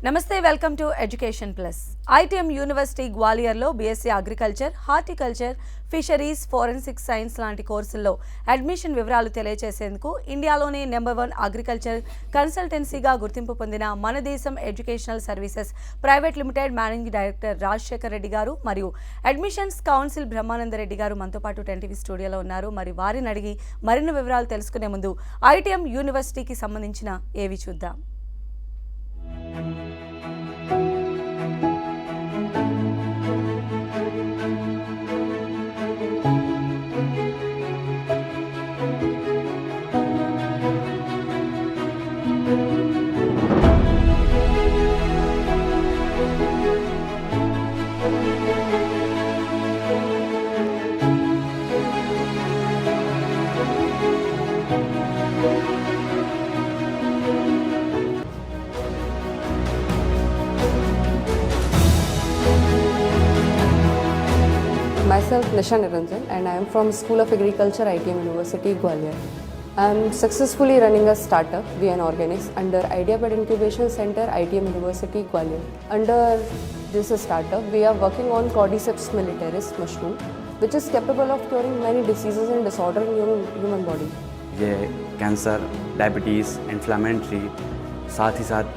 నమస్తే welcome to education plus. ITM university గ్వాలియర్లో BSc agriculture, horticulture, fisheries, forensic science లాంటి కోర్సుల్లో అడ్మిషన్ వివరాలు తెలియజేసేందుకు ఇండియాలోనే నెంబర్ 1 అగ్రికల్చర్ కన్సల్టెన్సీగా గుర్తింపు పొందిన మన దేశం educational services private limited managing director Rajasekhar Reddy గారు మరియు అడ్మిషన్స్ కౌన్సిల్ బ్రహ్మానందరెడ్డి గారు మనతో పాటు 10TV స్టూడియోలో ఉన్నారు. మరి వారిని అడిగి మరిన్ని వివరాలు తెలుసుకునే ముందు ఐటీఎం యూనివర్సిటీకి సంబంధించిన ఏవి చూద్దాం. Myself Nisha Niranjan and I am from School of Agriculture, ITM University, Gwalior. I am successfully running a startup, VN Organics, under IdeaBud Incubation Center, ITM University, Gwalior. Under this startup, we are working on Cordyceps militaris mushroom, which is capable of curing many diseases and disorders in human body. ये cancer, diabetes, inflammatory, साथ ही साथ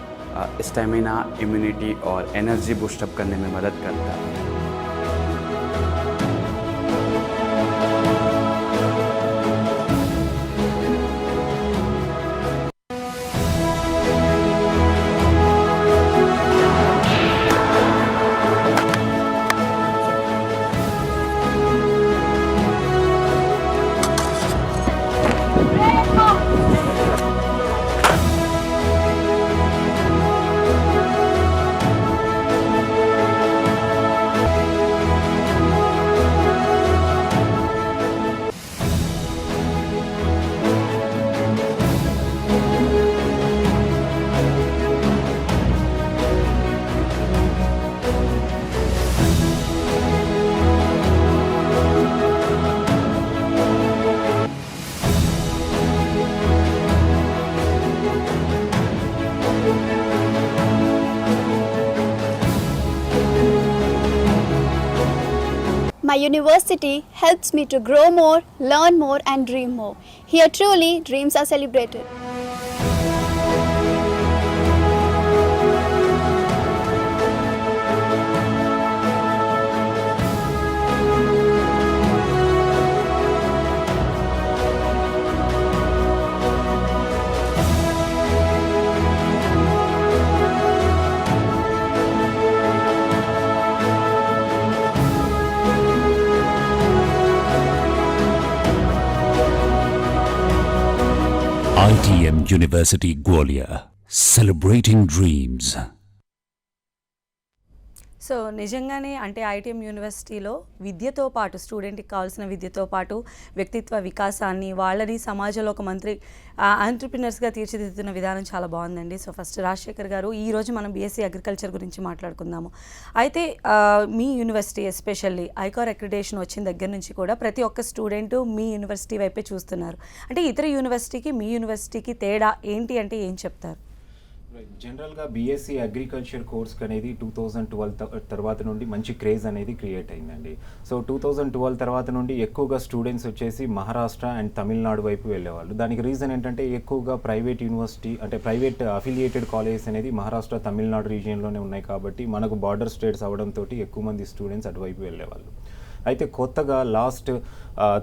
stamina, immunity और energy boost up करने में मदद करता है. My university helps me to grow more, learn more and dream more. Here truly dreams are celebrated. ITM University Gwalior, celebrating dreams. So నిజంగానే అంటే ఐటీఎం యూనివర్సిటీలో విద్యతో పాటు స్టూడెంట్కి కావాల్సిన విద్యతో పాటు వ్యక్తిత్వ వికాసాన్ని వాళ్ళని సమాజంలో ఒక మంత్రి ఆంట్రప్రినర్స్గా తీర్చిదిద్దుతున్న విధానం చాలా బాగుందండి. సో ఫస్ట్ రాజశేఖర్ గారు, ఈరోజు మనం బీఎస్సీ అగ్రికల్చర్ గురించి మాట్లాడుకుందాము. అయితే మీ యూనివర్సిటీ ఎస్పెషల్లీ ఐకార్ అక్రిడేషన్ వచ్చిన దగ్గర నుంచి కూడా ప్రతి ఒక్క స్టూడెంట్ మీ యూనివర్సిటీ వైపే చూస్తున్నారు. అంటే ఇతర యూనివర్సిటీకి మీ యూనివర్సిటీకి తేడా ఏంటి అంటే ఏం చెప్తారు? జనరల్గా బీఎస్సీ అగ్రికల్చర్ కోర్స్ అనేది 2012 తర్వాత నుండి మంచి క్రేజ్ అనేది క్రియేట్ అయిందండి. సో 2012 తర్వాత నుండి ఎక్కువగా స్టూడెంట్స్ వచ్చేసి మహారాష్ట్ర అండ్ తమిళనాడు వైపు వెళ్ళేవాళ్ళు. దానికి రీజన్ ఏంటంటే ఎక్కువగా ప్రైవేట్ యూనివర్సిటీ అంటే ప్రైవేట్ అఫిలియేటెడ్ కాలేజెస్ అనేది మహారాష్ట్ర తమిళనాడు రీజియన్లోనే ఉన్నాయి కాబట్టి మనకు బార్డర్ స్టేట్స్ అవడంతో ఎక్కువ మంది స్టూడెంట్స్ అటువైపు వెళ్ళేవాళ్ళు. అయితే కొత్తగా లాస్ట్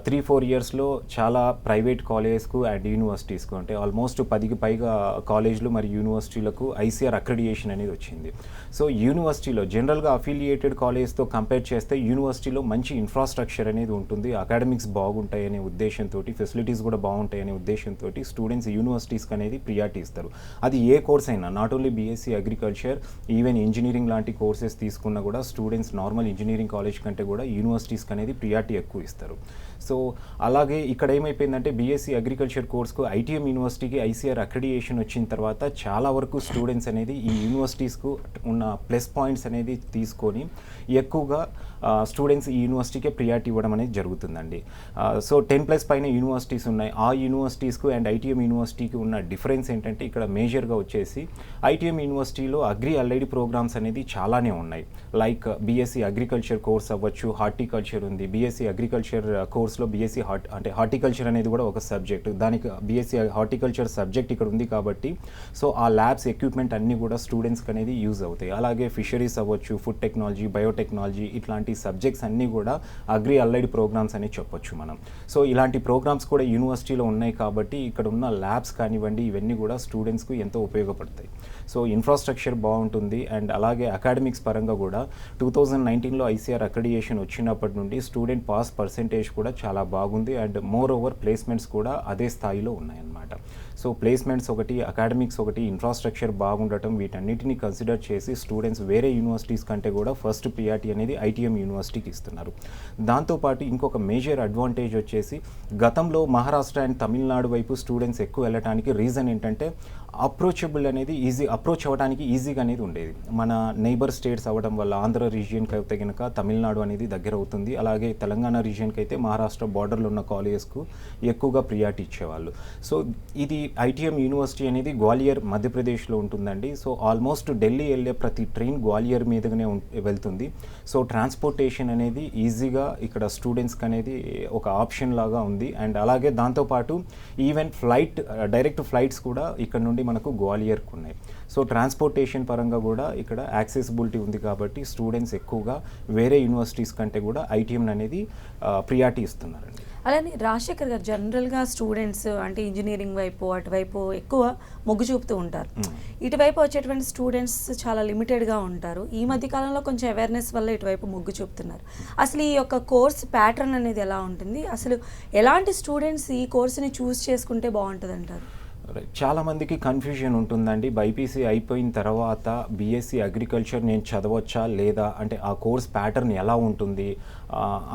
3-4 ఇయర్స్లో చాలా ప్రైవేట్ కాలేజెస్కు అండ్ యూనివర్సిటీస్కు అంటే ఆల్మోస్ట్ 10కి పైగా కాలేజీలు మరియు యూనివర్సిటీలకు ఐసీఆర్ అక్రిడియేషన్ అనేది వచ్చింది. సో యూనివర్సిటీలో జనరల్గా అఫిలియేటెడ్ కాలేజ్తో కంపేర్ చేస్తే యూనివర్సిటీలో మంచి ఇన్ఫ్రాస్ట్రక్చర్ అనేది ఉంటుంది, అకాడమిక్స్ బాగుంటాయనే ఉద్దేశంతో, ఫెసిలిటీస్ కూడా బాగుంటాయనే ఉద్దేశంతో స్టూడెంట్స్ యూనివర్సిటీస్కి అనేది ప్రియారిటీ ఇస్తారు. అది ఏ కోర్స్ అయినా, not only BSE agriculture, even engineering లాంటి కోర్సెస్ తీసుకున్నా కూడా స్టూడెంట్స్ నార్మల్ ఇంజనీరింగ్ కాలేజ్ కంటే కూడా యూనివర్సిటీస్కి అనేది ప్రియారిటీ ఎక్కువ ఇస్తారు. సో అలాగే ఇక్కడ ఏమైపోయిందంటే బీఎస్సీ అగ్రికల్చర్ కోర్స్కు ఐటీఎం యూనివర్సిటీకి ఐసీఆర్ అక్రిడియేషన్ వచ్చిన తర్వాత చాలా వరకు స్టూడెంట్స్ అనేది ఈ యూనివర్సిటీస్కు ఉన్న ప్లస్ పాయింట్స్ అనేది తీసుకొని ఎక్కువగా స్టూడెంట్స్ ఈ యూనివర్సిటీకే ప్రియారిటీ ఇవ్వడం అనేది జరుగుతుందండి. సో 10+ పైన యూనివర్సిటీస్ ఉన్నాయి. ఆ యూనివర్సిటీస్కు అండ్ ఐటీఎం యూనివర్సిటీకి ఉన్న డిఫరెన్స్ ఏంటంటే ఇక్కడ మేజర్గా వచ్చేసి ఐటీఎం యూనివర్సిటీలో అగ్రి అలైడ్ ప్రోగ్రామ్స్ అనేది చాలానే ఉన్నాయి. లైక్ బీఎస్సీ అగ్రికల్చర్ కోర్స్ అవ్వచ్చు, హార్టికల్చర్ ఉంది. బీఎస్సీ అగ్రికల్చర్ కోర్స్లో బీఎస్సీ హార్టికల్చర్ అనేది కూడా ఒక సబ్జెక్ట్. దానికి బీఎస్సీ హార్టికల్చర్ సబ్జెక్ట్ ఇక్కడ ఉంది కాబట్టి సో ఆ ల్యాబ్స్ ఎక్విప్మెంట్ అన్నీ కూడా స్టూడెంట్స్కి అనేది యూజ్ అవుతాయి. అలాగే ఫిషరీస్ అవ్వచ్చు, ఫుడ్ టెక్నాలజీ, బయోటెక్నాలజీ ఇట్లాంటి సబ్జెక్ట్స్ అన్నీ కూడా అగ్రి అలైడ్ ప్రోగ్రామ్స్ అని చెప్పొచ్చు మనం. సో ఇలాంటి ప్రోగ్రామ్స్ కూడా యూనివర్సిటీలో ఉన్నాయి కాబట్టి ఇక్కడ ఉన్న ల్యాబ్స్ కానివ్వండి ఇవన్నీ కూడా స్టూడెంట్స్కు ఎంతో ఉపయోగపడతాయి. సో ఇన్ఫ్రాస్ట్రక్చర్ బాగుంటుంది అండ్ అలాగే అకాడమిక్స్ పరంగా కూడా 2019లో ఐసీఆర్ అక్రిడియేషన్ వచ్చినప్పటి నుండి స్టూడెంట్ పాస్ పర్సెంటేజ్ కూడా చాలా బాగుంది అండ్ మోర్ ఓవర్ ప్లేస్మెంట్స్ కూడా అదే స్థాయిలో ఉన్నాయన్నమాట. సో ప్లేస్మెంట్స్ ఒకటి, అకాడమిక్స్ ఒకటి, ఇన్ఫ్రాస్ట్రక్చర్ బాగుండటం వీటన్నిటిని కన్సిడర్ చేసి స్టూడెంట్స్ వేరే యూనివర్సిటీస్ కంటే కూడా ఫస్ట్ ప్రియారిటీ అనేది ఐటీఎం యూనివర్సిటీకి ఇస్తున్నారు. దాంతోపాటు ఇంకొక మేజర్ అడ్వాంటేజ్ వచ్చేసి గతంలో మహారాష్ట్ర అండ్ తమిళనాడు వైపు స్టూడెంట్స్ ఎక్కువ వెళ్ళడానికి రీజన్ ఏంటంటే అప్రోచబుల్ అనేది అప్రోచ్ అవ్వడానికి ఈజీగా అనేది ఉండేది. మన నైబర్ స్టేట్స్ అవ్వడం వల్ల ఆంధ్ర రీజియన్కి అయితే కనుక తమిళనాడు అనేది దగ్గర అవుతుంది. అలాగే తెలంగాణ రీజియన్కి అయితే మహారాష్ట్ర బార్డర్లో ఉన్న కాలేజెస్కు ఎక్కువగా ప్రియారిటీ ఇచ్చేవాళ్ళు. సో ఇది ఐటీఎం యూనివర్సిటీ అనేది గ్వాలియర్ మధ్యప్రదేశ్లో ఉంటుందండి. సో ఆల్మోస్ట్ ఢిల్లీ వెళ్ళే ప్రతి ట్రైన్ గ్వాలియర్ మీదగానే వెళ్తుంది. సో ట్రాన్స్పోర్టేషన్ అనేది ఈజీగా ఇక్కడ స్టూడెంట్స్కి అనేది ఒక ఆప్షన్ లాగా ఉంది. అండ్ అలాగే దాంతోపాటు ఈవెన్ డైరెక్ట్ ఫ్లైట్స్ కూడా ఇక్కడ నుండి మనకు గ్వాలియర్కు ఉన్నాయి. సో ట్రాన్స్పోర్టేషన్ పరంగా కూడా ఇక్కడ యాక్సెసిబిలిటీ ఉంది కాబట్టి స్టూడెంట్స్ ఎక్కువగా వేరే యూనివర్సిటీస్ కంటే కూడా ఐటీఎం అనేది ప్రియారిటీ ఇస్తున్నారండి. అలానే రాజశేఖర్ గారు జనరల్గా స్టూడెంట్స్ అంటే ఇంజనీరింగ్ వైపు అటువైపు ఎక్కువ మొగ్గు చూపుతూ ఉంటారు. ఇటువైపు వచ్చేటువంటి స్టూడెంట్స్ చాలా లిమిటెడ్గా ఉంటారు. ఈ మధ్య కాలంలో కొంచెం అవేర్నెస్ వల్ల ఇటువైపు మొగ్గు చూపుతున్నారు. అసలు ఈ యొక్క కోర్స్ ప్యాటర్న్ అనేది ఎలా ఉంటుంది, అసలు ఎలాంటి స్టూడెంట్స్ ఈ కోర్సుని చూస్ చేసుకుంటే బాగుంటుంది అంటారు? చాలామందికి కన్ఫ్యూజన్ ఉంటుందండి. బైపీసీ అయిపోయిన తర్వాత బీఎస్సీ అగ్రికల్చర్ నేను చదవచ్చా లేదా, అంటే ఆ కోర్స్ ప్యాటర్న్ ఎలా ఉంటుంది,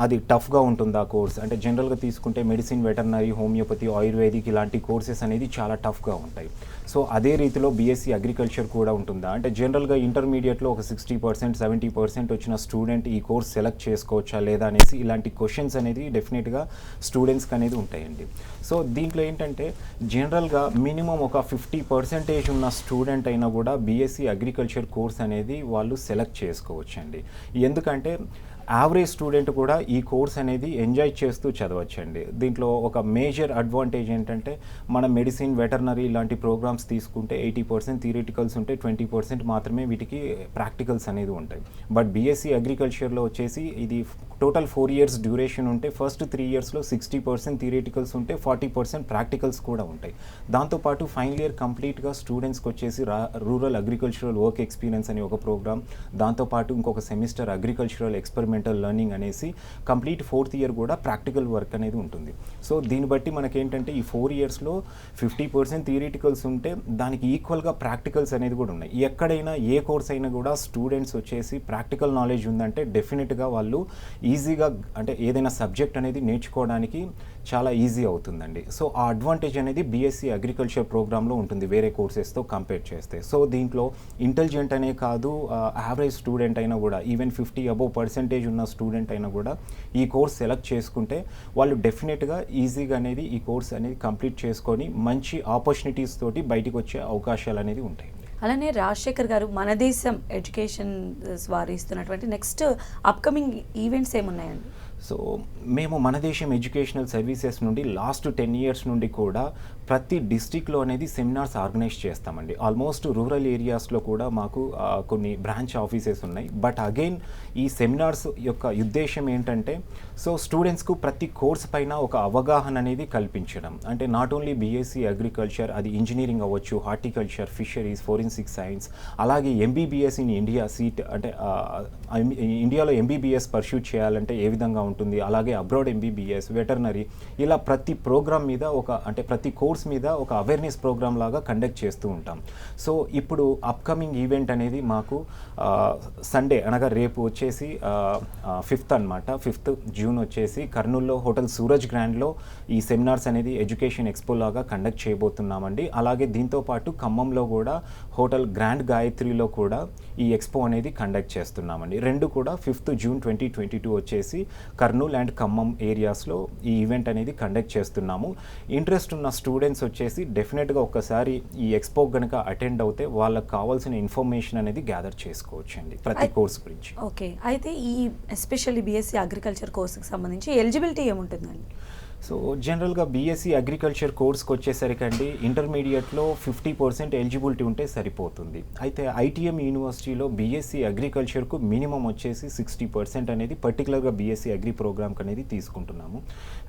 అది టఫ్గా ఉంటుంది ఆ కోర్స్. అంటే జనరల్గా తీసుకుంటే మెడిసిన్, వెటర్నరీ, హోమియోపతి, ఆయుర్వేదిక్ ఇలాంటి కోర్సెస్ అనేది చాలా టఫ్గా ఉంటాయి. సో అదే రీతిలో బీఎస్సీ అగ్రికల్చర్ కూడా ఉంటుందా అంటే జనరల్గా ఇంటర్మీడియట్లో ఒక 60%, 70% వచ్చిన స్టూడెంట్ ఈ కోర్స్ సెలెక్ట్ చేసుకోవచ్చా లేదా అనేసి ఇలాంటి క్వశ్చన్స్ అనేది డెఫినెట్గా స్టూడెంట్స్కి అనేది ఉంటాయండి. సో దీంట్లో ఏంటంటే జనరల్గా మినిమం ఒక 50% ఉన్న స్టూడెంట్ అయినా కూడా బీఎస్సీ అగ్రికల్చర్ కోర్స్ అనేది వాళ్ళు సెలెక్ట్ చేసుకోవచ్చండి. ఎందుకంటే యావరేజ్ స్టూడెంట్ కూడా ఈ కోర్స్ అనేది ఎంజాయ్ చేస్తూ చదవచ్చండి. దీంట్లో ఒక మేజర్ అడ్వాంటేజ్ ఏంటంటే మన మెడిసిన్, వెటర్నరీ ఇలాంటి ప్రోగ్రామ్స్ తీసుకుంటే 80% థియరిటికల్స్ ఉంటే 20% మాత్రమే వీటికి ప్రాక్టికల్స్ అనేది ఉంటాయి. బట్ బీఎస్సీ అగ్రికల్చర్లో వచ్చేసి ఇది టోటల్ 4 years డ్యూరేషన్ ఉంటే ఫస్ట్ 3 yearsలో 60% థియరిటికల్స్ ఉంటే 40% ప్రాక్టికల్స్ కూడా ఉంటాయి. దాంతోపాటు ఫైనల్ ఇయర్ కంప్లీట్గా స్టూడెంట్స్కి వచ్చేసి రూరల్ అగ్రికల్చరల్ వర్క్ ఎక్స్పీరియన్స్ అని ఒక ప్రోగ్రామ్, దాంతోపాటు ఇంకొక సెమిస్టర్ అగ్రికల్చరల్ ఎక్స్పెరిమెంటల్ లెర్నింగ్ అనేసి కంప్లీట్ 4th year కూడా ప్రాక్టికల్ వర్క్ అనేది ఉంటుంది. సో దీన్ని బట్టి మనకేంటంటే ఈ 4 yearsలో 50% థియరిటికల్స్ ఉంటే దానికి ఈక్వల్గా ప్రాక్టికల్స్ అనేది కూడా ఉన్నాయి. ఎక్కడైనా ఏ కోర్స్ అయినా కూడా స్టూడెంట్స్ వచ్చేసి ప్రాక్టికల్ నాలెడ్జ్ ఉందంటే డెఫినెట్గా వాళ్ళు ఈజీగా అంటే ఏదైనా సబ్జెక్ట్ అనేది నేర్చుకోవడానికి చాలా ఈజీ అవుతుందండి. సో ఆ అడ్వాంటేజ్ అనేది బీఎస్సీ అగ్రికల్చర్ ప్రోగ్రాంలో ఉంటుంది వేరే కోర్సెస్తో కంపేర్ చేస్తే. సో దీంట్లో ఇంటెలిజెంట్ అనే కాదు, యావరేజ్ స్టూడెంట్ అయినా కూడా ఈవెన్ 50% ఉన్న స్టూడెంట్ అయినా కూడా ఈ కోర్స్ సెలెక్ట్ చేసుకుంటే వాళ్ళు డెఫినెట్గా ఈజీగా అనేది ఈ కోర్స్ అనేది కంప్లీట్ చేసుకొని మంచి ఆపర్చునిటీస్ తోటి బయటికి వచ్చే అవకాశాలు అనేది ఉంటాయి. అలానే రాజశేఖర్ గారు మన దేశం ఎడ్యుకేషన్ వారు ఇస్తున్నటువంటి నెక్స్ట్ అప్కమింగ్ ఈవెంట్స్ ఏమున్నాయండి? సో మేము మన దేశం ఎడ్యుకేషనల్ సర్వీసెస్ నుండి లాస్ట్ 10 years నుండి కూడా ప్రతి డిస్ట్రిక్ట్లో అనేది సెమినార్స్ ఆర్గనైజ్ చేస్తామండి. ఆల్మోస్ట్ రూరల్ ఏరియాస్లో కూడా మాకు కొన్ని బ్రాంచ్ ఆఫీసెస్ ఉన్నాయి. బట్ అగైన్ ఈ సెమినార్స్ యొక్క ఉద్దేశం ఏంటంటే సో స్టూడెంట్స్కు ప్రతి కోర్స్ పైన ఒక అవగాహన అనేది కల్పించడం. అంటే నాట్ ఓన్లీ బీఎస్సీ అగ్రికల్చర్, అది ఇంజనీరింగ్ అవ్వచ్చు, హార్టికల్చర్, ఫిషరీస్, ఫోరెన్సిక్ సైన్స్, అలాగే ఎంబీబీఎస్ ఇన్ ఇండియా సీట్ అంటే ఇండియాలో ఎంబీబీఎస్ పర్స్యూట్ చేయాలంటే ఏ విధంగా ఉంటుంది, ఉంటుంది, అలాగే అబ్రాడ్ ఎంబీబీఎస్, వెటర్నరీ, ఇలా ప్రతి ప్రోగ్రామ్ మీద ప్రతి కోర్స్ మీద ఒక అవేర్నెస్ ప్రోగ్రామ్ లాగా కండక్ట్ చేస్తూ ఉంటాం. సో ఇప్పుడు అప్కమింగ్ ఈవెంట్ అనేది మాకు సండే అనగా రేపు వచ్చేసి 5th అనమాట, 5th జూన్ వచ్చేసి కర్నూలులో హోటల్ సూరజ్ గ్రాండ్లో ఈ సెమినార్స్ అనేది ఎడ్యుకేషన్ ఎక్స్పో లాగా కండక్ట్ చేయబోతున్నామండి. అలాగే దీంతోపాటు ఖమ్మంలో కూడా హోటల్ గ్రాండ్ గాయత్రిలో కూడా ఈ ఎక్స్పో అనేది కండక్ట్ చేస్తున్నామండి. రెండు కూడా 5th జూన్ 2022 వచ్చేసి కర్నూలు అండ్ ఖమ్మం ఏరియాస్లో ఈ ఈవెంట్ అనేది కండక్ట్ చేస్తున్నాము. ఇంట్రెస్ట్ ఉన్న స్టూడెంట్స్ వచ్చేసి డెఫినెట్గా ఒక్కసారి ఈ ఎక్స్పో కనుక అటెండ్ అవుతే వాళ్ళకి కావాల్సిన ఇన్ఫర్మేషన్ అనేది గ్యాదర్ చేసుకోవచ్చు అండి ప్రతి కోర్స్ గురించి. ఓకే, అయితే ఈ ఎస్పెషల్లీ బీఎస్సీ అగ్రికల్చర్ కోర్సుకి సంబంధించి ఎలిజిబిలిటీ ఏముంటుందండి? సో జనరల్గా బీఎస్సీ అగ్రికల్చర్ కోర్స్కి వచ్చేసరికి అండి ఇంటర్మీడియట్లో 50% ఎలిజిబిలిటీ ఉంటే సరిపోతుంది. అయితే ఐటీఎం యూనివర్సిటీలో బీఎస్సీ అగ్రికల్చర్కు మినిమం వచ్చేసి 60% అనేది పర్టికులర్గా బీఎస్సీ అగ్రి ప్రోగ్రామ్కి అనేది తీసుకుంటున్నాము.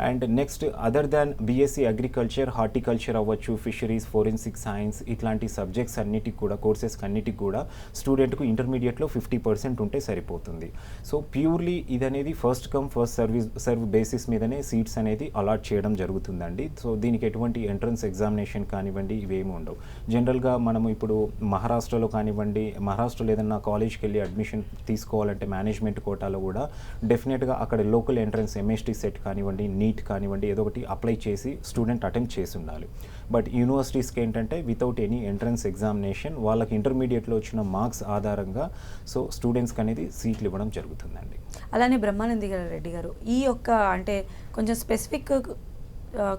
And next other than BSc agriculture, horticulture అవ్వచ్చు, ఫిషరీస్, ఫోరెన్సిక్ సైన్స్, ఇట్లాంటి సబ్జెక్ట్స్ అన్నిటికి కూడా, కోర్సెస్కి అన్నిటికి కూడా స్టూడెంట్కు ఇంటర్మీడియట్లో 50% ఉంటే సరిపోతుంది. సో ప్యూర్లీ ఇది అనేది first come first serve basis మీదనే సీట్స్ అనేది అలాట్ చేయడం జరుగుతుందండి. సో దీనికి ఎటువంటి ఎంట్రన్స్ ఎగ్జామినేషన్ కానివ్వండి ఇవేమి ఉండవు. జనరల్గా మనము ఇప్పుడు మహారాష్ట్రలో కానివ్వండి, మహారాష్ట్రలో ఏదన్నా కాలేజ్కి వెళ్ళి అడ్మిషన్ తీసుకోవాలంటే మేనేజ్మెంట్ కోటాలో కూడా డెఫినెట్గా అక్కడ లోకల్ ఎంట్రన్స్ ఎంఎస్టీ సెట్ కానివ్వండి, నీట్ కానివ్వండి ఏదో ఒకటి అప్లై చేసి స్టూడెంట్ అటెంప్ట్ చేసి ఉండాలి. బట్ యూనివర్సిటీస్కి ఏంటంటే వితౌట్ ఎనీ ఎంట్రన్స్ ఎగ్జామినేషన్ వాళ్ళకి ఇంటర్మీడియట్లో వచ్చిన మార్క్స్ ఆధారంగా సో స్టూడెంట్స్కి అనేది సీట్లు ఇవ్వడం జరుగుతుందండి. అలానే బ్రహ్మానంది రెడ్డి గారు, ఈ యొక్క అంటే కొంచెం స్పెసిఫిక్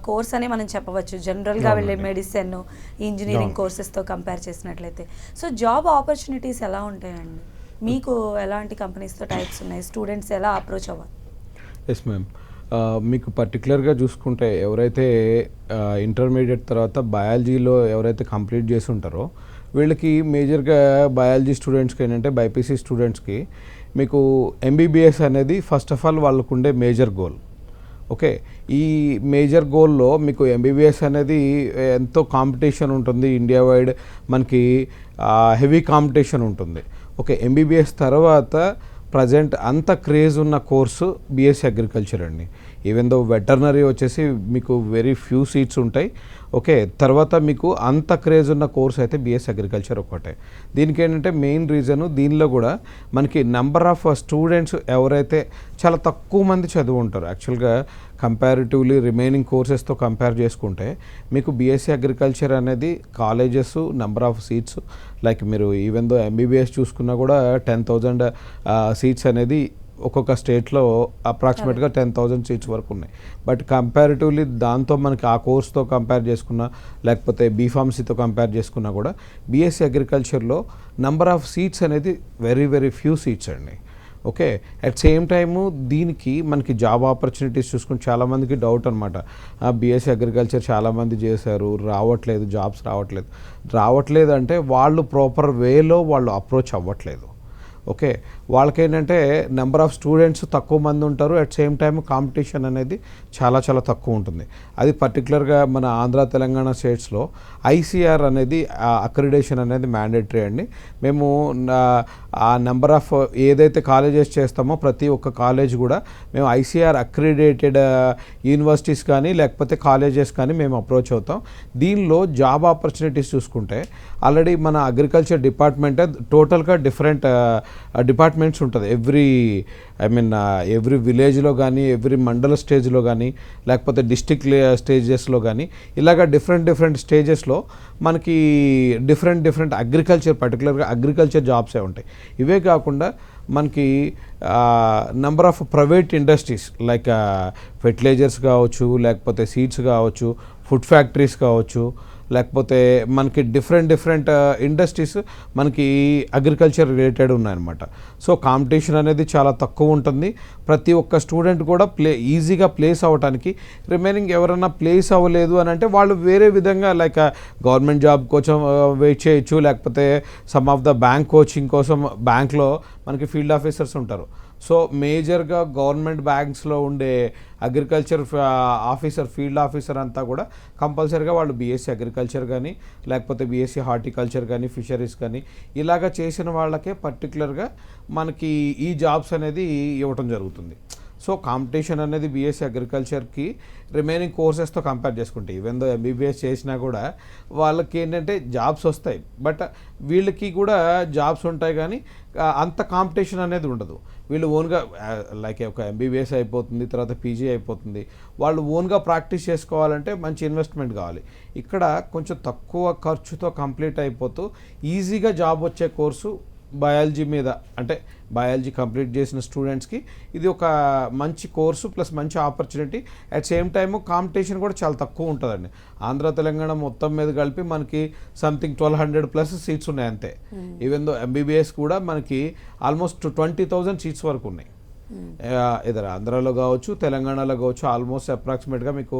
కోర్స్ అనే మనం చెప్పవచ్చు, జనరల్గా వెళ్ళే మెడిసిన్, ఇంజనీరింగ్ కోర్సెస్తో కంపేర్ చేసినట్లయితే. సో జాబ్ ఆపర్చునిటీస్ ఎలా ఉంటాయండి? మీకు ఎలాంటి కంపెనీస్తో టైప్స్ ఉన్నాయి? స్టూడెంట్స్ ఎలా అప్రోచ్ అవ్వాలి? ఎస్ మ్యామ్, మీకు పర్టికులర్గా చూసుకుంటే ఎవరైతే ఇంటర్మీడియట్ తర్వాత బయాలజీలో ఎవరైతే కంప్లీట్ చేసి ఉంటారో వీళ్ళకి మేజర్గా బయాలజీ స్టూడెంట్స్కి ఏంటంటే బైపీసీ స్టూడెంట్స్కి మీకు ఎంబీబీఎస్ అనేది ఫస్ట్ ఆఫ్ ఆల్ వాళ్ళకు ఉండే మేజర్ గోల్. ఓకే, ఈ మేజర్ గోల్లో మీకు ఎంబీబీఎస్ అనేది ఎంతో కాంపిటీషన్ ఉంటుంది, ఇండియా వైడ్ మనకి హెవీ కాంపిటీషన్ ఉంటుంది. ఓకే, ఎంబీబీఎస్ తర్వాత ప్రజెంట్ అంత క్రేజ్ ఉన్న కోర్సు బీఎస్సీ అగ్రికల్చర్ అండి. ఈవెన్ దో వెటర్నరీ వచ్చేసి మీకు వెరీ ఫ్యూ సీట్స్ ఉంటాయి. ఓకే, తర్వాత మీకు అంత క్రేజ్ ఉన్న కోర్స్ అయితే బీఎస్సీ అగ్రికల్చర్ ఒకటే. దీనికి ఏంటంటే మెయిన్ రీజను దీనిలో కూడా మనకి నెంబర్ ఆఫ్ స్టూడెంట్స్ ఎవరైతే చాలా తక్కువ మంది చదువు ఉంటారు. యాక్చువల్గా కంపారిటివ్లీ రిమైనింగ్ కోర్సెస్తో కంపేర్ చేసుకుంటే మీకు బీఎస్సీ అగ్రికల్చర్ అనేది colleges number of seats like మీరు ఈవెన్ దో ఎంబీబీఎస్ చూసుకున్నా కూడా 10,000 సీట్స్ అనేది ఒక్కొక్క స్టేట్లో అప్రాక్సిమేట్గా 10,000 సీట్స్ వరకు ఉన్నాయి. బట్ కంపారిటివ్లీ దాంతో మనకి ఆ కోర్స్తో కంపేర్ చేసుకున్నా లేకపోతే బీఫార్మసీతో కంపేర్ చేసుకున్నా కూడా బీఎస్సీ అగ్రికల్చర్లో నెంబర్ ఆఫ్ సీట్స్ అనేది వెరీ వెరీ ఫ్యూ సీట్స్ అండి. ఓకే, అట్ సేమ్ టైము దీనికి మనకి జాబ్ ఆపర్చునిటీస్ చూసుకుని చాలామందికి డౌట్ అనమాట, బీఎస్సీ అగ్రికల్చర్ చాలామంది చేశారు రావట్లేదు, జాబ్స్ రావట్లేదు అంటే వాళ్ళు ప్రాపర్ వేలో వాళ్ళు అప్రోచ్ అవ్వట్లేదు. ఓకే, వాళ్ళకేంటంటే నెంబర్ ఆఫ్ స్టూడెంట్స్ తక్కువ మంది ఉంటారు, అట్ సేమ్ టైం కాంపిటీషన్ అనేది చాలా చాలా తక్కువ ఉంటుంది. అది పర్టికులర్గా మన ఆంధ్ర తెలంగాణ స్టేట్స్లో ఐసీఆర్ అనేది అక్రిడేషన్ అనేది మ్యాండేటరీ అండి. మేము ఆ నెంబర్ ఆఫ్ ఏదైతే కాలేజెస్ చేస్తామో ప్రతి ఒక్క కాలేజ్ కూడా మేము ఐసీఆర్ అక్రిడేటెడ్ యూనివర్సిటీస్ కానీ లేకపోతే కాలేజెస్ కానీ మేము అప్రోచ్ అవుతాం. దీనిలో జాబ్ ఆపర్చునిటీస్ చూసుకుంటే ఆల్రెడీ మన అగ్రికల్చర్ డిపార్ట్మెంట్ టోటల్గా డిఫరెంట్ డిపార్ట్మెంట్స్ ఉంటుంది. ఎవ్రీ విలేజ్లో కానీ ఎవ్రీ మండల స్టేజ్లో కానీ లేకపోతే డిస్టిక్ స్టేజెస్లో కానీ ఇలాగ డిఫరెంట్ స్టేజెస్లో మనకి డిఫరెంట్ అగ్రికల్చర్ పర్టికులర్గా అగ్రికల్చర్ జాబ్సే ఉంటాయి. ఇవే కాకుండా మనకి number of private industries like fertilisers కావచ్చు, లేకపోతే సీడ్స్ కావచ్చు, ఫుడ్ ఫ్యాక్టరీస్ కావచ్చు, లేకపోతే మనకి డిఫరెంట్ ఇండస్ట్రీస్ మనకి అగ్రికల్చర్ రిలేటెడ్ ఉన్నాయన్నమాట. సో కాంపిటీషన్ అనేది చాలా తక్కువ ఉంటుంది. ప్రతి ఒక్క స్టూడెంట్ కూడా ఈజీగా ప్లేస్ అవ్వడానికి, రిమైనింగ్ ఎవరైనా ప్లేస్ అవ్వలేదు అని అంటే వాళ్ళు వేరే విధంగా లైక్ గవర్నమెంట్ జాబ్ కోసం వెయిట్ చేయొచ్చు, లేకపోతే some of the bank coaching కోసం బ్యాంక్లో మనకి ఫీల్డ్ ఆఫీసర్స్ ఉంటారు. సో మేజర్గా గవర్నమెంట్ బ్యాంక్స్లో ఉండే అగ్రికల్చర్ ఆఫీసర్, ఫీల్డ్ ఆఫీసర్ అంతా కూడా కంపల్సరీగా వాళ్ళు బీఎస్సీ అగ్రికల్చర్ కానీ లేకపోతే బీఎస్సీ హార్టికల్చర్ కానీ ఫిషరీస్ కానీ ఇలాగ చేసిన వాళ్ళకే పర్టికులర్గా మనకి ఈ జాబ్స్ అనేది ఇవ్వటం జరుగుతుంది. సో కాంపిటీషన్ అనేది బీఎస్సీ అగ్రికల్చర్కి రిమైనింగ్ కోర్సెస్తో కంపేర్ చేసుకుంటే ఈవెన్ దో ఎంబీబీఎస్ చేసినా కూడా వాళ్ళకి ఏంటంటే జాబ్స్ వస్తాయి, బట్ వీళ్ళకి కూడా జాబ్స్ ఉంటాయి కానీ అంత కాంపిటీషన్ అనేది ఉండదు. వీళ్ళు ఓన్గా లైక్ ఒక ఎంబీబీఎస్ అయిపోతుంది, తర్వాత పీజీ అయిపోతుంది, వాళ్ళు ఓన్గా ప్రాక్టీస్ చేసుకోవాలంటే మంచి ఇన్వెస్ట్మెంట్ కావాలి. ఇక్కడ కొంచెం తక్కువ ఖర్చుతో కంప్లీట్ అయిపోతూ ఈజీగా జాబ్ వచ్చే కోర్సు బయాలజీ మీద, అంటే బయాలజీ కంప్లీట్ చేసిన స్టూడెంట్స్కి ఇది ఒక మంచి కోర్సు ప్లస్ మంచి opportunity. At same time competition కూడా చాలా తక్కువ ఉంటుందండి. ఆంధ్ర తెలంగాణ మొత్తం మీద కలిపి మనకి సంథింగ్ 1200+ సీట్స్ ఉన్నాయి అంతే. ఈవెన్ దో ఎంబీబీఎస్ కూడా మనకి ఆల్మోస్ట్ 20,000 సీట్స్ వరకు ఉన్నాయి. ఇద్దరు ఆంధ్రాలో కావచ్చు, తెలంగాణలో కావచ్చు, ఆల్మోస్ట్ అప్రాక్సిమేట్గా మీకు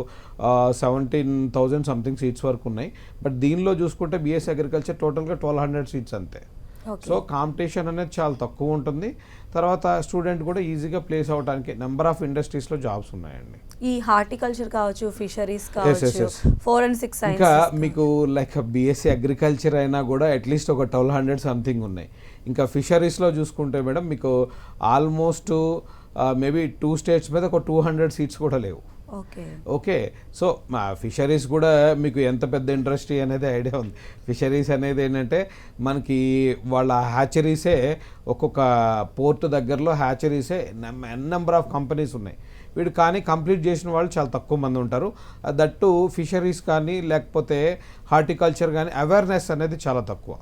17,000 సంథింగ్ సీట్స్ వరకు ఉన్నాయి. బట్ దీనిలో చూసుకుంటే బీఎస్సీ అగ్రికల్చర్ టోటల్గా 1200 సీట్స్ అంతే. సో కాంపిటీషన్ అనేది చాలా తక్కువ ఉంటుంది. తర్వాత స్టూడెంట్ కూడా ఈజీగా ప్లేస్ అవడానికి నెంబర్ ఆఫ్ ఇండస్ట్రీస్లో జాబ్స్ ఉన్నాయండి. ఈ హార్టికల్చర్ కావచ్చు, ఫిషరీస్ కావచ్చు, ఫోరెన్సిక్ సైన్స్, ఇంకా మీకు లైక్ బీఎస్సీ అగ్రికల్చర్ అయినా కూడా అట్లీస్ట్ ఒక 1200 సంథింగ్ ఉన్నాయి. ఇంకా ఫిషరీస్లో చూసుకుంటే మేడం మీకు ఆల్మోస్ట్ మేబీ 2 స్టేట్స్ మీద ఒక 200 సీట్స్ కూడా లేవు. ఓకే, సో మా ఫిషరీస్ కూడా మీకు ఎంత పెద్ద ఇండస్ట్రీ అనేది ఐడియా ఉంది. ఫిషరీస్ అనేది ఏంటంటే మనకి వాళ్ళ హ్యాచరీసే, ఒక్కొక్క పోర్ట్ దగ్గరలో హ్యాచరీసే నెంబర్ ఆఫ్ కంపెనీస్ ఉన్నాయి. వీడు కానీ కంప్లీట్ చేసిన వాళ్ళు చాలా తక్కువ మంది ఉంటారు. దట్టు ఫిషరీస్ కానీ లేకపోతే హార్టికల్చర్ కానీ అవేర్నెస్ అనేది చాలా తక్కువ.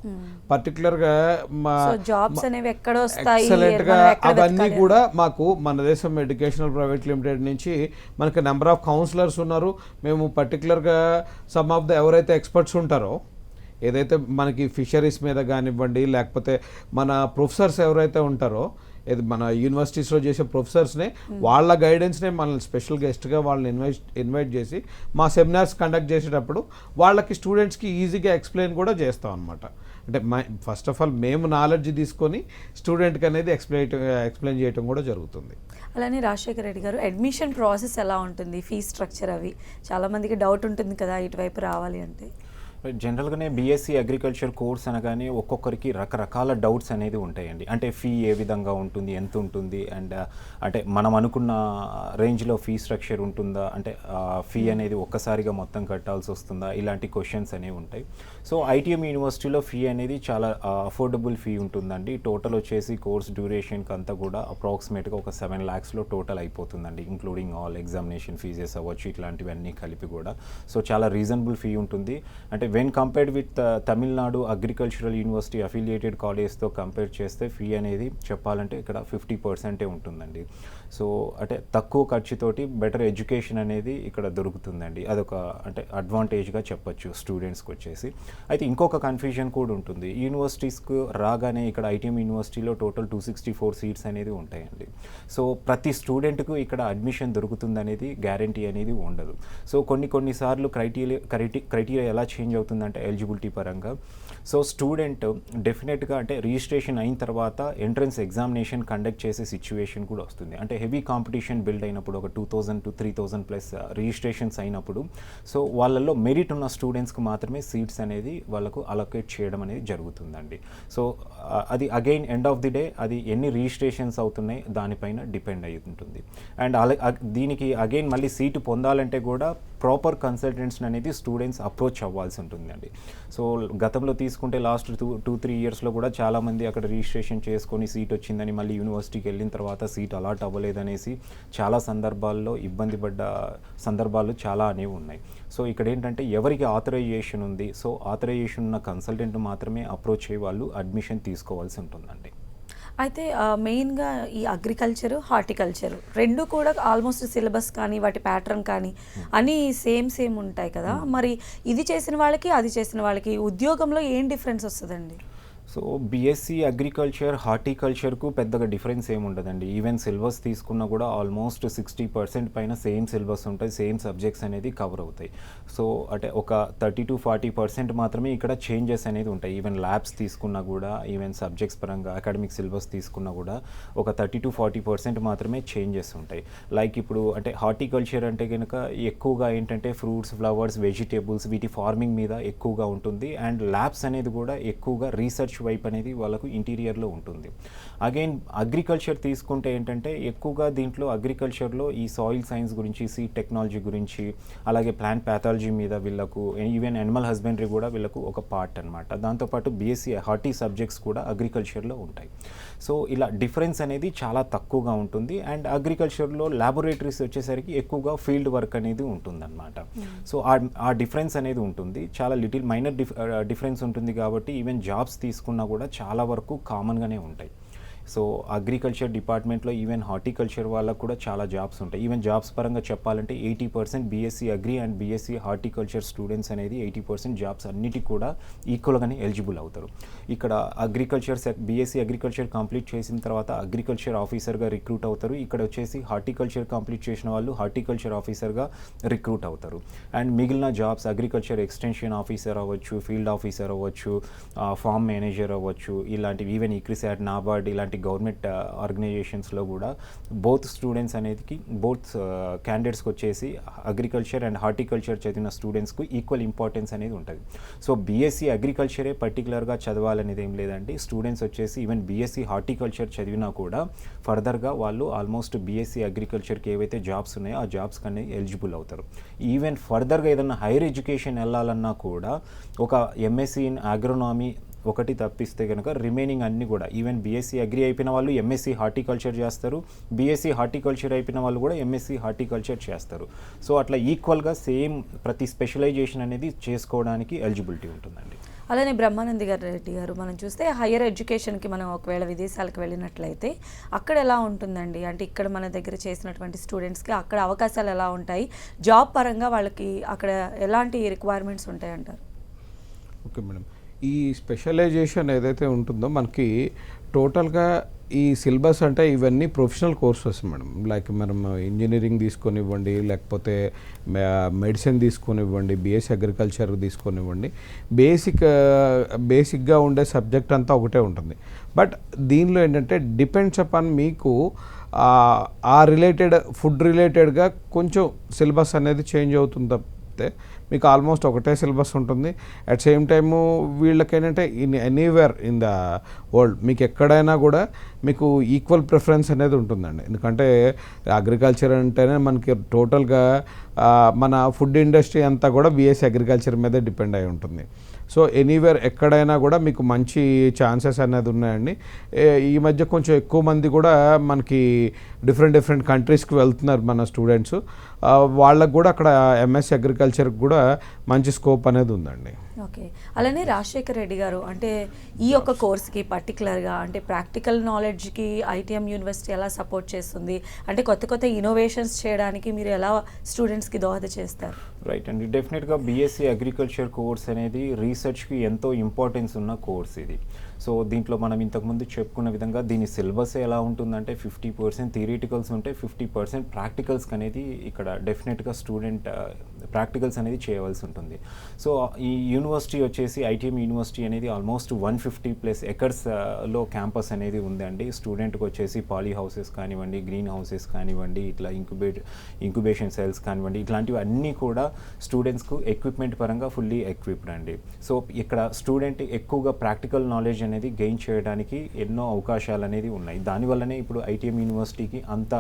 పర్టికులర్గా ఎక్సలెంట్గా అవన్నీ కూడా మాకు మన దేశం ఎడ్యుకేషనల్ ప్రైవేట్ లిమిటెడ్ నుంచి మనకి నెంబర్ ఆఫ్ కౌన్సిలర్స్ ఉన్నారు. మేము పర్టికులర్గా సమ్ ఆఫ్ ద ఎవరైతే ఎక్స్పర్ట్స్ ఉంటారో, ఏదైతే మనకి ఫిషరీస్ మీద కానివ్వండి, లేకపోతే మన ప్రొఫెసర్స్ ఎవరైతే ఉంటారో, ఇది మన యూనివర్సిటీస్లో చేసే ప్రొఫెసర్స్నే, వాళ్ళ గైడెన్స్నే మనల్ని స్పెషల్ గెస్ట్గా వాళ్ళని ఇన్వైట్ చేసి మా సెమినార్స్ కండక్ట్ చేసేటప్పుడు వాళ్ళకి స్టూడెంట్స్కి ఈజీగా ఎక్స్ప్లెయిన్ కూడా చేస్తాం అనమాట. అంటే ఫస్ట్ ఆఫ్ ఆల్ మేము నాలెడ్జ్ తీసుకొని స్టూడెంట్కి అనేది ఎక్స్ప్లెయిన్ చేయడం కూడా జరుగుతుంది. అలానే రాజశేఖర రెడ్డి గారు, అడ్మిషన్ ప్రాసెస్ ఎలా ఉంటుంది, ఫీ స్ట్రక్చర్ అవి చాలామందికి డౌట్ ఉంటుంది కదా ఇటువైపు రావాలి అంటే? జనరల్గానే బీఎస్సీ అగ్రికల్చర్ కోర్స్ అనగానే ఒక్కొక్కరికి రకరకాల డౌట్స్ అనేది ఉంటాయండి. అంటే ఫీ ఏ విధంగా ఉంటుంది, ఎంత ఉంటుంది, అండ్ అంటే మనం అనుకున్న రేంజ్లో ఫీ స్ట్రక్చర్ ఉంటుందా, అంటే ఫీ అనేది ఒక్కసారిగా మొత్తం కట్టాల్సి వస్తుందా, ఇలాంటి క్వశ్చన్స్ అనేవి ఉంటాయి. సో ఐటీఎం యూనివర్సిటీలో ఫీ అనేది చాలా అఫోర్డబుల్ ఫీ ఉంటుందండి. టోటల్ వచ్చేసి కోర్స్ డ్యూరేషన్కి అంతా కూడా అప్రాక్సిమేట్గా ఒక 7 lakhsలో టోటల్ అయిపోతుందండి, ఇంక్లూడింగ్ ఆల్ ఎగ్జామినేషన్ ఫీజెస్ అవ్వచ్చు, ఇట్లాంటివన్నీ కలిపి కూడా. సో చాలా రీజనబుల్ ఫీ ఉంటుంది. అంటే when compared with Tamil Nadu agricultural university affiliated కాలేజ్తో కంపేర్ చేస్తే ఫీ అనేది చెప్పాలంటే ఇక్కడ 50% ఉంటుందండి. సో అంటే తక్కువ ఖర్చుతోటి బెటర్ ఎడ్యుకేషన్ అనేది ఇక్కడ దొరుకుతుందండి. అదొక అంటే అడ్వాంటేజ్గా చెప్పచ్చు స్టూడెంట్స్కి వచ్చేసి. అయితే ఇంకొక కన్ఫ్యూజన్ కూడా ఉంటుంది. యూనివర్సిటీస్కు రాగానే ఇక్కడ ఐటీఎం యూనివర్సిటీలో టోటల్ 264 సీట్స్ అనేది ఉంటాయండి. సో ప్రతి స్టూడెంట్కు ఇక్కడ అడ్మిషన్ దొరుకుతుంది అనేది గ్యారంటీ అనేది ఉండదు. సో కొన్నిసార్లు క్రైటీరియా ఎలా చేంజ్ అవుతుందంటే ఎలిజిబిలిటీ పరంగా, సో స్టూడెంట్ డెఫినెట్గా అంటే రిజిస్ట్రేషన్ అయిన తర్వాత ఎంట్రన్స్ ఎగ్జామినేషన్ కండక్ట్ చేసే సిచ్యువేషన్ కూడా వస్తుంది. అంటే హెవీ కాంపిటీషన్ బిల్డ్ అయినప్పుడు ఒక 2,000 to 3,000+ రిజిస్ట్రేషన్స్ అయినప్పుడు, సో వాళ్ళల్లో మెరిట్ ఉన్న స్టూడెంట్స్కి మాత్రమే సీట్స్ అనేది వాళ్ళకు అలొకేట్ చేయడం అనేది జరుగుతుందండి. సో అది again end of the day అది ఎన్ని రిజిస్ట్రేషన్స్ అవుతున్నాయి దానిపైన డిపెండ్ అయి ఉంటుంది. అండ్ దీనికి అగైన్ మళ్ళీ సీటు పొందాలంటే కూడా ప్రాపర్ కన్సల్టెంట్స్ అనేది స్టూడెంట్స్ అప్రోచ్ అవ్వాల్సి ఉంటుందండి. సో గతంలో తీసుకుంటే లాస్ట్ 2-3 yearsలో కూడా చాలామంది అక్కడ రిజిస్ట్రేషన్ చేసుకొని సీట్ వచ్చిందని మళ్ళీ యూనివర్సిటీకి వెళ్ళిన తర్వాత సీట్ అలాట్ అవ్వలేదనేసి చాలా సందర్భాల్లో ఇబ్బంది పడ్డ సందర్భాలు చాలా అనేవి ఉన్నాయి. సో ఇక్కడ ఏంటంటే ఎవరికి ఆథరైజేషన్ ఉంది, సో ఆథరైజేషన్ ఉన్న కన్సల్టెంట్ మాత్రమే అప్రోచ్ అయ్యి వాళ్ళు అడ్మిషన్ తీసుకోవాల్సి ఉంటుందండి. అయితే మెయిన్గా ఈ అగ్రికల్చర్, హార్టికల్చర్ రెండు కూడా ఆల్మోస్ట్ సిలబస్ కానీ వాటి ప్యాటర్న్ కానీ అన్నీ సేమ్ ఉంటాయి కదా. మరి ఇది చేసిన వాళ్ళకి అది చేసిన వాళ్ళకి ఉద్యోగంలో ఏం డిఫరెన్స్ వస్తుందండి? సో బీఎస్సీ అగ్రికల్చర్ హార్టికల్చర్కు పెద్దగా డిఫరెన్స్ ఏమి ఉండదండి. ఈవెన్ సిలబస్ తీసుకున్నా కూడా ఆల్మోస్ట్ 60% పైన సేమ్ సిలబస్ ఉంటుంది, సేమ్ సబ్జెక్ట్స్ అనేది కవర్ అవుతాయి. సో అంటే ఒక 30-40% మాత్రమే ఇక్కడ చేంజెస్ అనేది ఉంటాయి. ఈవెన్ ల్యాబ్స్ తీసుకున్నా కూడా, ఈవెన్ సబ్జెక్ట్స్ పరంగా అకాడమిక్ సిలబస్ తీసుకున్నా కూడా ఒక 30-40% మాత్రమే చేంజెస్ ఉంటాయి. లైక్ ఇప్పుడు అంటే హార్టికల్చర్ అంటే కనుక ఎక్కువగా ఏంటంటే ఫ్రూట్స్, ఫ్లవర్స్, వెజిటేబుల్స్ వీటి ఫార్మింగ్ మీద ఎక్కువగా ఉంటుంది. అండ్ ల్యాబ్స్ అనేది కూడా ఎక్కువగా రీసెర్చ్ వైపు అనేది వాళ్ళకు ఇంటీరియర్లో ఉంటుంది. అగైన్ అగ్రికల్చర్ తీసుకుంటే ఏంటంటే ఎక్కువగా దీంట్లో అగ్రికల్చర్లో ఈ సాయిల్ సైన్స్ గురించి, సీడ్ టెక్నాలజీ గురించి, అలాగే ప్లాంట్ ప్యాథాలజీ మీద వీళ్ళకు, ఈవెన్ యానిమల్ హస్బెండరీ కూడా వీళ్ళకు ఒక పార్ట్ అనమాట. దాంతోపాటు బీఎస్సీ హార్టీ సబ్జెక్ట్స్ కూడా అగ్రికల్చర్లో ఉంటాయి. సో ఇలా డిఫరెన్స్ అనేది చాలా తక్కువగా ఉంటుంది. అండ్ అగ్రికల్చర్లో ల్యాబొరేటరీస్ వచ్చేసరికి ఎక్కువగా ఫీల్డ్ వర్క్ అనేది ఉంటుందన్నమాట. సో ఆ డిఫరెన్స్ అనేది ఉంటుంది, చాలా లిటిల్ మైనర్ డిఫరెన్స్ ఉంటుంది. కాబట్టి ఈవెన్ జాబ్స్ తీసుకున్నా కూడా చాలా వరకు కామన్గానే ఉంటాయి. సో అగ్రికల్చర్ డిపార్ట్మెంట్లో ఈవెన్ హార్టికల్చర్ వాళ్ళకు కూడా చాలా జాబ్స్ ఉంటాయి. ఈవెన్ జాబ్స్ పరంగా చెప్పాలంటే 80% BSc agri and BSc horticulture students అనేది 80% జాబ్స్ అన్నిటికీ కూడా ఈక్వల్గానే ఎలిజిబుల్ అవుతారు. ఇక్కడ బీఎస్సీ అగ్రికల్చర్ కంప్లీట్ చేసిన తర్వాత అగ్రికల్చర్ ఆఫీసర్గా రిక్రూట్ అవుతారు. ఇక్కడ వచ్చేసి హార్టికల్చర్ కంప్లీట్ చేసిన వాళ్ళు హార్టికల్చర్ ఆఫీసర్గా రిక్రూట్ అవుతారు. అండ్ మిగిలిన జాబ్స్ అగ్రికల్చర్ ఎక్స్టెన్షన్ ఆఫీసర్ అవ్వచ్చు, ఫీల్డ్ ఆఫీసర్ అవ్వచ్చు, ఫార్మ్ మేనేజర్ అవ్వచ్చు, ఇలాంటివి ఈవెన్ ఇక్రిసాట్, నాబార్డ్ ఇలాంటి గవర్నమెంట్ ఆర్గనైజేషన్స్లో కూడా బోత్ క్యాండిడేట్స్కి వచ్చేసి అగ్రికల్చర్ అండ్ హార్టికల్చర్ చదివిన స్టూడెంట్స్కు ఈక్వల్ ఇంపార్టెన్స్ అనేది ఉంటుంది. సో బీఎస్సీ అగ్రికల్చరే పర్టికులర్గా చదవాలనేది ఏం లేదండి. స్టూడెంట్స్ వచ్చేసి ఈవెన్ బీఎస్సీ హార్టికల్చర్ చదివినా కూడా ఫర్దర్గా వాళ్ళు ఆల్మోస్ట్ బీఎస్సీ అగ్రికల్చర్కి ఏవైతే జాబ్స్ ఉన్నాయో ఆ జాబ్స్ అనేది ఎలిజిబుల్ అవుతారు. ఈవెన్ ఫర్దర్గా ఏదైనా హైయర్ ఎడ్యుకేషన్ వెళ్ళాలన్నా కూడా ఒక ఎంఎస్సీ ఇన్ అగ్రోనామీ ఒకటి తప్పిస్తే కనుక రిమైనింగ్ అన్నీ కూడా ఈవెన్ బీఎస్సీ అగ్రి అయిపోయిన వాళ్ళు ఎంఎస్సీ హార్టికల్చర్ చేస్తారు, బీఎస్సీ హార్టికల్చర్ అయిపోయిన వాళ్ళు కూడా ఎంఎస్సీ హార్టికల్చర్ చేస్తారు. సో అట్లా ఈక్వల్గా సేమ్ ప్రతి స్పెషలైజేషన్ అనేది చేసుకోవడానికి ఎలిజిబిలిటీ ఉంటుందండి. అలానే బ్రహ్మానంద రెడ్డి గారు, మనం చూస్తే హయ్యర్ ఎడ్యుకేషన్కి మనం ఒకవేళ విదేశాలకు వెళ్ళినట్లయితే అక్కడ ఎలా ఉంటుందండి? అంటే ఇక్కడ మన దగ్గర చేసినటువంటి స్టూడెంట్స్కి అక్కడ అవకాశాలు ఎలా ఉంటాయి? జాబ్ పరంగా వాళ్ళకి అక్కడ ఎలాంటి రిక్వైర్మెంట్స్ ఉంటాయంటారు? ఓకే మేడం, ఈ స్పెషలైజేషన్ ఏదైతే ఉంటుందో మనకి టోటల్గా ఈ సిలబస్ అంటే ఇవన్నీ ప్రొఫెషనల్ కోర్సెస్ మేడం. లైక్ మనం ఇంజనీరింగ్ తీసుకొనివ్వండి, లేకపోతే మెడిసిన్ తీసుకొనివ్వండి, బీఎస్సీ అగ్రికల్చర్ తీసుకొనివ్వండి, బేసిక్గా ఉండే సబ్జెక్ట్ అంతా ఒకటే ఉంటుంది. బట్ దీనిలో ఏంటంటే డిపెండ్స్ అపాన్ మీకు ఆ రిలేటెడ్ ఫుడ్ రిలేటెడ్గా కొంచెం సిలబస్ అనేది చేంజ్ అవుతుంది తప్పితే మీకు ఆల్మోస్ట్ ఒకటే సిలబస్ ఉంటుంది. అట్ సేమ్ టైము వీళ్ళకి ఏంటంటే ఎనీవేర్ ఇన్ ద వరల్డ్ మీకు ఎక్కడైనా కూడా మీకు ఈక్వల్ ప్రిఫరెన్స్ అనేది ఉంటుందండి. ఎందుకంటే అగ్రికల్చర్ అంటేనే మనకి టోటల్గా మన ఫుడ్ ఇండస్ట్రీ అంతా కూడా బీఎస్సీ అగ్రికల్చర్ మీదే డిపెండ్ అయి ఉంటుంది. సో ఎనీవేర్ ఎక్కడైనా కూడా మీకు మంచి ఛాన్సెస్ అనేది ఉన్నాయండి. ఈ మధ్య కొంచెం ఎక్కువ మంది కూడా మనకి డిఫరెంట్ కంట్రీస్కి వెళ్తున్నారు మన స్టూడెంట్స్. వాళ్ళకు కూడా అక్కడ ఎంఎస్సీ అగ్రికల్చర్కి కూడా మంచి స్కోప్ అనేది ఉందండి. ఓకే, అలానే రాజశేఖర్ రెడ్డి గారు, అంటే ఈ యొక్క కోర్స్కి పర్టికులర్గా అంటే ప్రాక్టికల్ నాలెడ్జ్కి ఐటీఎం యూనివర్సిటీ ఎలా సపోర్ట్ చేస్తుంది? అంటే కొత్త ఇన్నోవేషన్స్ చేయడానికి మీరు ఎలా స్టూడెంట్స్కి దోహద చేస్తారు? రైట్ అండి, డెఫినెట్గా బీఎస్సీ అగ్రికల్చర్ కోర్స్ అనేది రీసెర్చ్కి ఎంతో ఇంపార్టెన్స్ ఉన్న కోర్స్ ఇది. సో దీంట్లో మనం ఇంతకుముందు చెప్పుకున్న విధంగా దీని సిలబస్ ఎలా ఉంటుందంటే 50% థియరిటికల్స్ ఉంటే 50% ప్రాక్టికల్స్కి అనేది ఇక్కడ డెఫినెట్గా స్టూడెంట్ ప్రాక్టికల్స్ అనేది చేయవలసి ఉంటుంది. సో ఈ యూనివర్సిటీ వచ్చేసి ఐటీఎం యూనివర్సిటీ అనేది ఆల్మోస్ట్ 150+ ఎకర్స్లో క్యాంపస్ అనేది ఉందండి. స్టూడెంట్కి వచ్చేసి పాలీ హౌసెస్ కానివ్వండి, గ్రీన్ హౌసెస్ కానివ్వండి, ఇట్లా ఇంక్యుబేషన్ సెల్స్ కానివ్వండి, ఇట్లాంటివి అన్నీ కూడా స్టూడెంట్స్కు ఎక్విప్మెంట్ పరంగా ఫుల్లీ ఎక్విప్డ్ అండి. సో ఇక్కడ స్టూడెంట్ ఎక్కువగా ప్రాక్టికల్ నాలెడ్జ్ అనేది గెయిన్ చేయడానికి ఎన్నో అవకాశాలు అనేది ఉన్నాయి. దానివల్లనే ఇప్పుడు ఐటీఎం యూనివర్సిటీకి అంత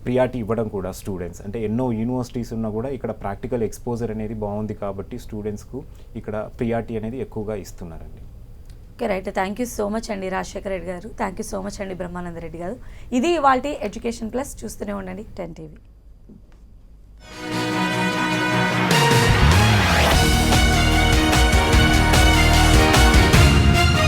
ప్రియారిటీ ఇవ్వడం కూడా స్టూడెంట్స్, అంటే ఎన్నో యూనివర్సిటీస్ ఉన్నా కూడా ఇక్కడ ప్రాక్టికల్ ఎక్స్పోజర్ అనేది బాగుంది కాబట్టి స్టూడెంట్స్కు ఇక్కడ ప్రియారిటీ అనేది ఎక్కువగా ఇస్తున్నారండి. Okay, right. Thank you so much అండి రాజశేఖర్ రెడ్డి గారు. థ్యాంక్ యూ సో మచ్ అండి బ్రహ్మానంద రెడ్డి గారు. ఇది ఇవాల్టి ఎడ్యుకేషన్ ప్లస్. చూస్తూనే ఉండండి 10 TV.